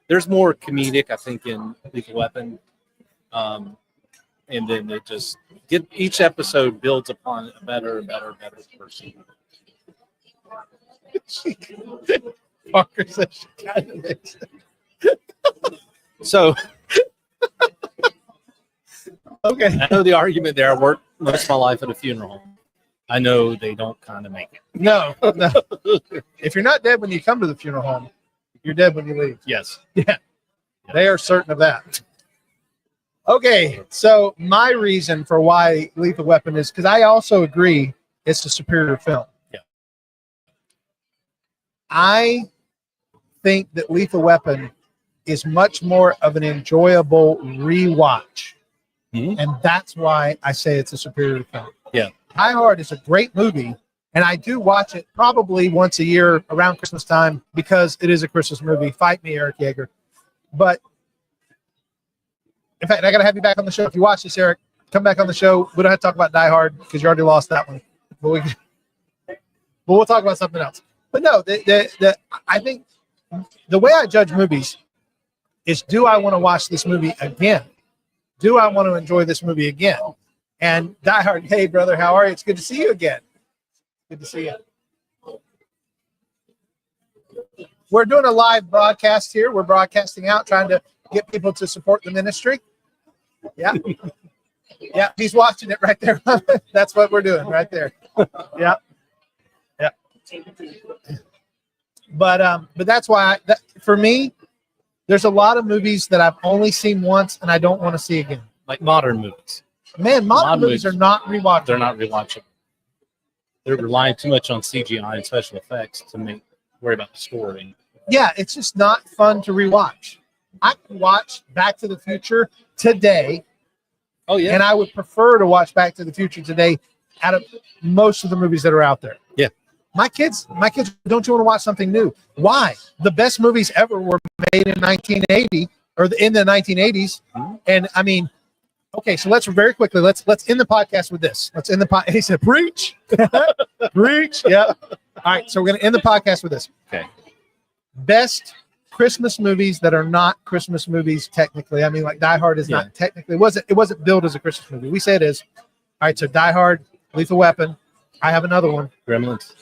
there's more comedic, I think, in Lethal Weapon, and then it just each episode builds upon a better person. Parker says she kind of makes it. So Okay. I know the argument there. I worked most of my life at a funeral home. I know they don't kind of make it. No. If you're not dead when you come to the funeral home, you're dead when you leave. Yes. Yeah. They are certain of that. Okay. So my reason for why Lethal Weapon is because I also agree it's a superior film. Yeah. I think that Lethal Weapon is much more of an enjoyable rewatch. Mm-hmm. And that's why I say it's a superior film. Yeah. Die Hard is a great movie, and I do watch it probably once a year around Christmas time because it is a Christmas movie. Fight me, Eric Yeager. But in fact, I got to have you back on the show. If you watch this, Eric, come back on the show. We don't have to talk about Die Hard because you already lost that one. But we'll talk about something else. But no, I think the way I judge movies is, do I want to watch this movie again? Do I want to enjoy this movie again? And Die Hard, hey, brother, how are you? It's good to see you again. Good to see you. We're doing a live broadcast here. We're broadcasting out, trying to get people to support the ministry. Yeah. Yeah, he's watching it right there. That's what we're doing right there. Yeah. Yeah. But that's why, for me, there's a lot of movies that I've only seen once and I don't want to see again. Like modern movies. Man, modern movies are not rewatchable. They're not rewatchable. They're relying too much on CGI and special effects to worry about the story. Yeah, it's just not fun to rewatch. I can watch Back to the Future today. Oh, yeah. And I would prefer to watch Back to the Future today out of most of the movies that are out there. Yeah. My kids, don't you want to watch something new? Why? The best movies ever were made in 1980 or in the 1980s. Mm-hmm. And I mean, okay, so let's very quickly, let's end the podcast with this. Let's end the podcast. He said, preach. Preach. Yeah. All right. So we're going to end the podcast with this. Okay. Best Christmas movies that are not Christmas movies technically. I mean, like Die Hard is not technically, it wasn't billed as a Christmas movie. We say it is. All right. So Die Hard, Lethal Weapon. I have another one. Gremlins.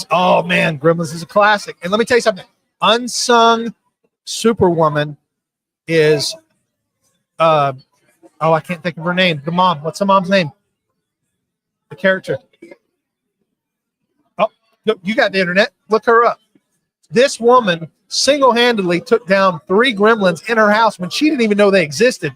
Oh man, Gremlins is a classic. And let me tell you something. Unsung Superwoman is I can't think of her name. The mom. What's the mom's name? The character. Oh, no, you got the internet. Look her up. This woman single-handedly took down 3 gremlins in her house when she didn't even know they existed.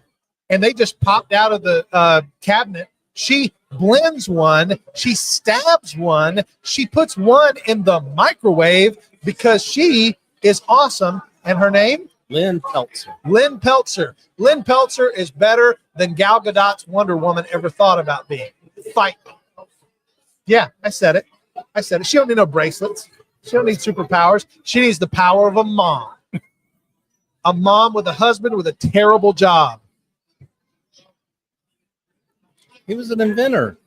And they just popped out of the cabinet. She blends one. She stabs one. She puts one in the microwave because she is awesome. And her name? Lynn Peltzer. Lynn Peltzer. Lynn Peltzer is better than Gal Gadot's Wonder Woman ever thought about being. Fight me. Yeah, I said it. She don't need no bracelets. She don't need superpowers. She needs the power of a mom. A mom with a husband with a terrible job. He was an inventor.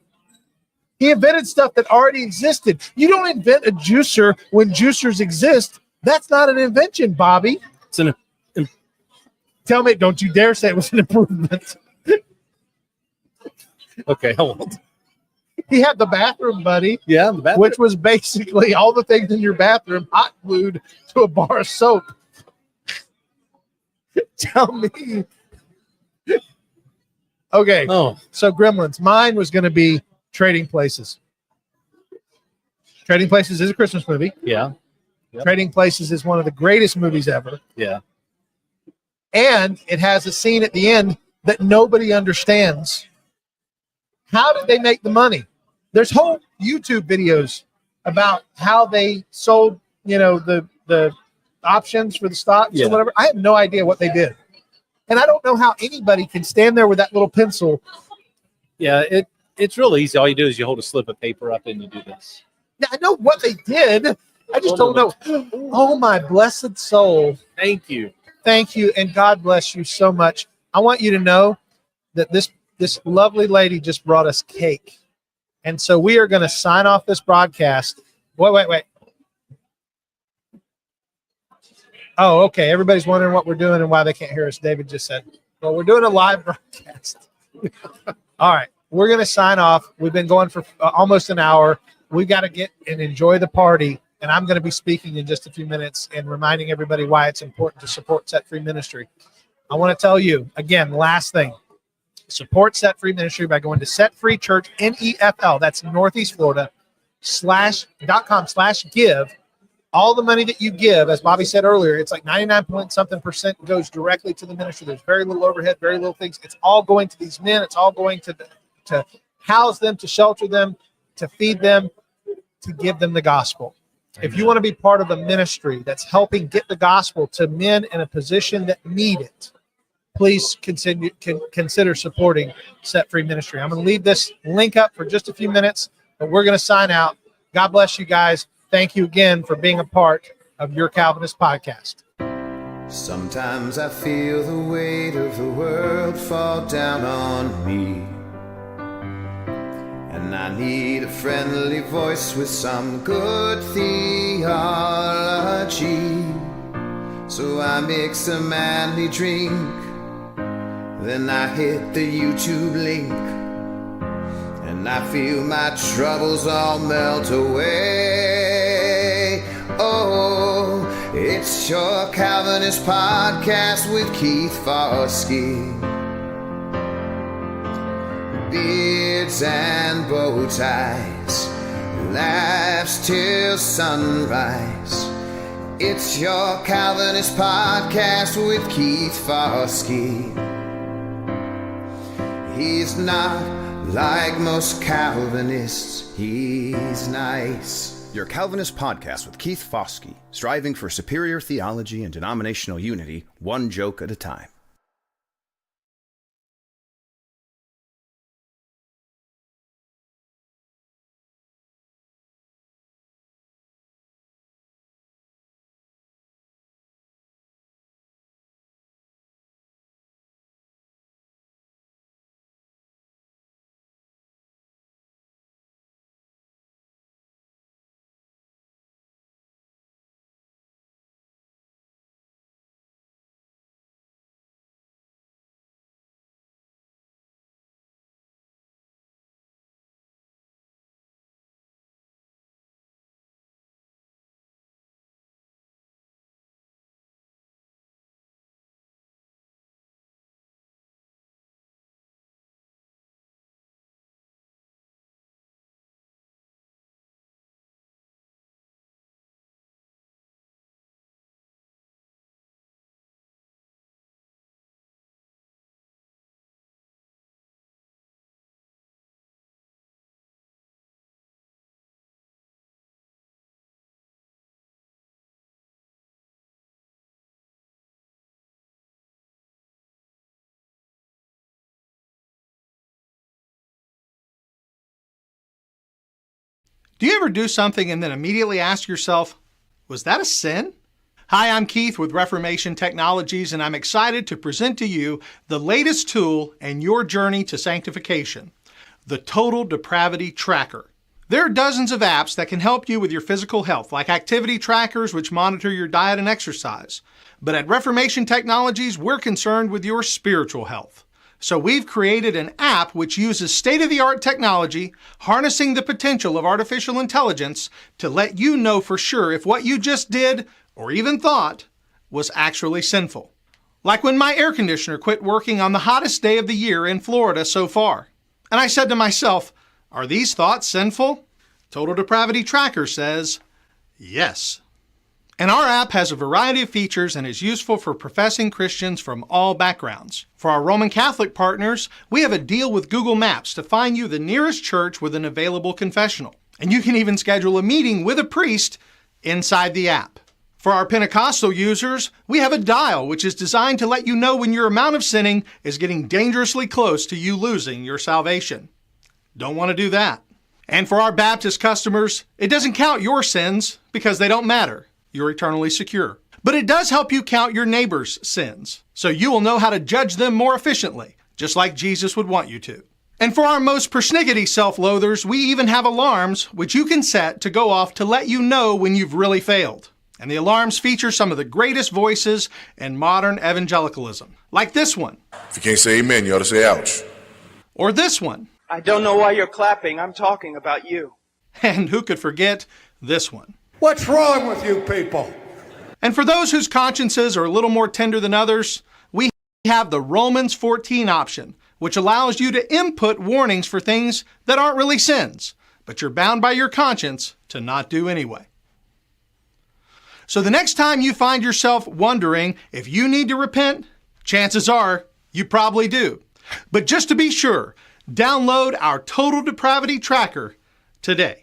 He invented stuff that already existed. You don't invent a juicer when juicers exist. That's not an invention, Bobby. It's an Tell me, don't you dare say it was an improvement. Okay, I won't. He had the bathroom buddy. Yeah, the bathroom. Which was basically all the things in your bathroom hot glued to a bar of soap. Tell me. Okay. Oh, so Gremlins. Mine was going to be Trading Places. Trading Places is a Christmas movie. Yeah. Yep. Trading Places is one of the greatest movies ever. Yeah. And it has a scene at the end that nobody understands. How did they make the money? There's whole YouTube videos about how they sold, the options for the stocks or whatever. I have no idea what they did. And I don't know how anybody can stand there with that little pencil. Yeah, it's real easy. All you do is you hold a slip of paper up and you do this. Yeah, I know what they did. I just don't know. Oh, my blessed soul. Thank you. Thank you. And God bless you so much. I want you to know that this lovely lady just brought us cake. And so we are going to sign off this broadcast Wait. Oh, okay. Everybody's wondering what we're doing and why they can't hear us. David just said, well, we're doing a live broadcast. All right. We're going to sign off. We've been going for almost an hour. We've got to get and enjoy the party. And I'm going to be speaking in just a few minutes and reminding everybody why it's important to support Set Free Ministry. I want to tell you, again, last thing. Support Set Free Ministry by going to Set Free Church, NEFL, that's Northeast Florida, /.com/give. All the money that you give, as Bobby said earlier, it's like 99% goes directly to the ministry. There's very little overhead, very little things. It's all going to these men. It's all going to house them, to shelter them, to feed them, to give them the gospel. Amen. If you want to be part of a ministry that's helping get the gospel to men in a position that need it, please consider supporting Set Free Ministry. I'm going to leave this link up for just a few minutes, but we're going to sign out. God bless you guys. Thank you again for being a part of Your Calvinist Podcast. Sometimes I feel the weight of the world fall down on me, and I need a friendly voice with some good theology. So I mix a manly drink, then I hit the YouTube link, and I feel my troubles all melt away. Oh, it's Your Calvinist Podcast with Keith Foskey. Beards and bow ties, laughs till sunrise. It's Your Calvinist Podcast with Keith Foskey. He's not like most Calvinists, he's nice. Your Calvinist Podcast with Keith Foskey, striving for superior theology and denominational unity, one joke at a time. Do you ever do something and then immediately ask yourself, was that a sin? Hi, I'm Keith with Reformation Technologies, and I'm excited to present to you the latest tool in your journey to sanctification, the Total Depravity Tracker. There are dozens of apps that can help you with your physical health, like activity trackers which monitor your diet and exercise. But at Reformation Technologies, we're concerned with your spiritual health. So we've created an app which uses state-of-the-art technology, harnessing the potential of artificial intelligence to let you know for sure if what you just did, or even thought, was actually sinful. Like when my air conditioner quit working on the hottest day of the year in Florida so far. And I said to myself, are these thoughts sinful? Total Depravity Tracker says, yes. And our app has a variety of features and is useful for professing Christians from all backgrounds. For our Roman Catholic partners, we have a deal with Google Maps to find you the nearest church with an available confessional. And you can even schedule a meeting with a priest inside the app. For our Pentecostal users, we have a dial which is designed to let you know when your amount of sinning is getting dangerously close to you losing your salvation. Don't want to do that. And for our Baptist customers, it doesn't count your sins because they don't matter. You're eternally secure. But it does help you count your neighbor's sins, so you will know how to judge them more efficiently, just like Jesus would want you to. And for our most persnickety self-loathers, we even have alarms which you can set to go off to let you know when you've really failed. And the alarms feature some of the greatest voices in modern evangelicalism, like this one. If you can't say amen, you ought to say ouch. Or this one. I don't know why you're clapping. I'm talking about you. And who could forget this one? What's wrong with you people? And for those whose consciences are a little more tender than others, we have the Romans 14 option, which allows you to input warnings for things that aren't really sins, but you're bound by your conscience to not do anyway. So the next time you find yourself wondering if you need to repent, chances are you probably do. But just to be sure, download our Total Depravity Tracker today.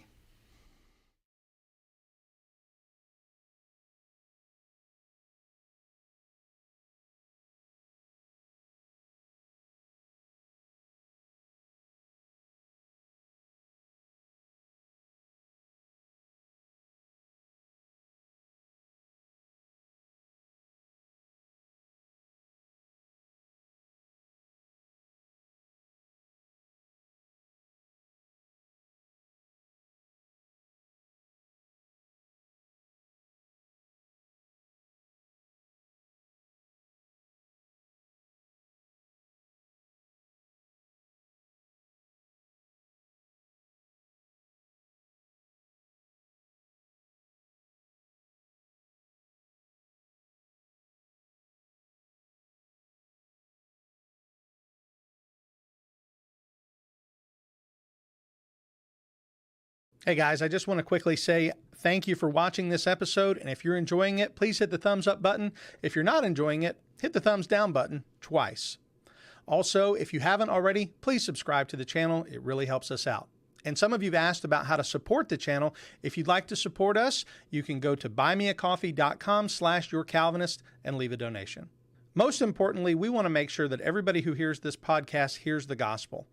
Hey guys, I just want to quickly say thank you for watching this episode, and if you're enjoying it, please hit the thumbs up button. If you're not enjoying it, hit the thumbs down button twice. Also, if you haven't already, please subscribe to the channel. It really helps us out. And some of you've asked about how to support the channel. If you'd like to support us, you can go to buymeacoffee.com/yourcalvinist and leave a donation. Most importantly, we want to make sure that everybody who hears this podcast hears the gospel.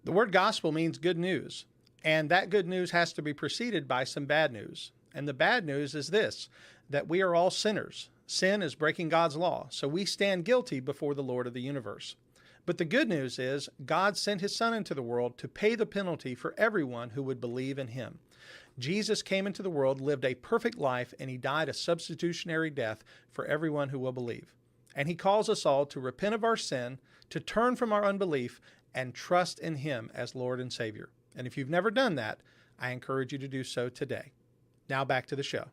The word gospel means good news. And that good news has to be preceded by some bad news. And the bad news is this, that we are all sinners. Sin is breaking God's law, so we stand guilty before the Lord of the universe. But the good news is God sent his Son into the world to pay the penalty for everyone who would believe in him. Jesus came into the world, lived a perfect life, and he died a substitutionary death for everyone who will believe. And he calls us all to repent of our sin, to turn from our unbelief, and trust in him as Lord and Savior. And if you've never done that, I encourage you to do so today. Now back to the show.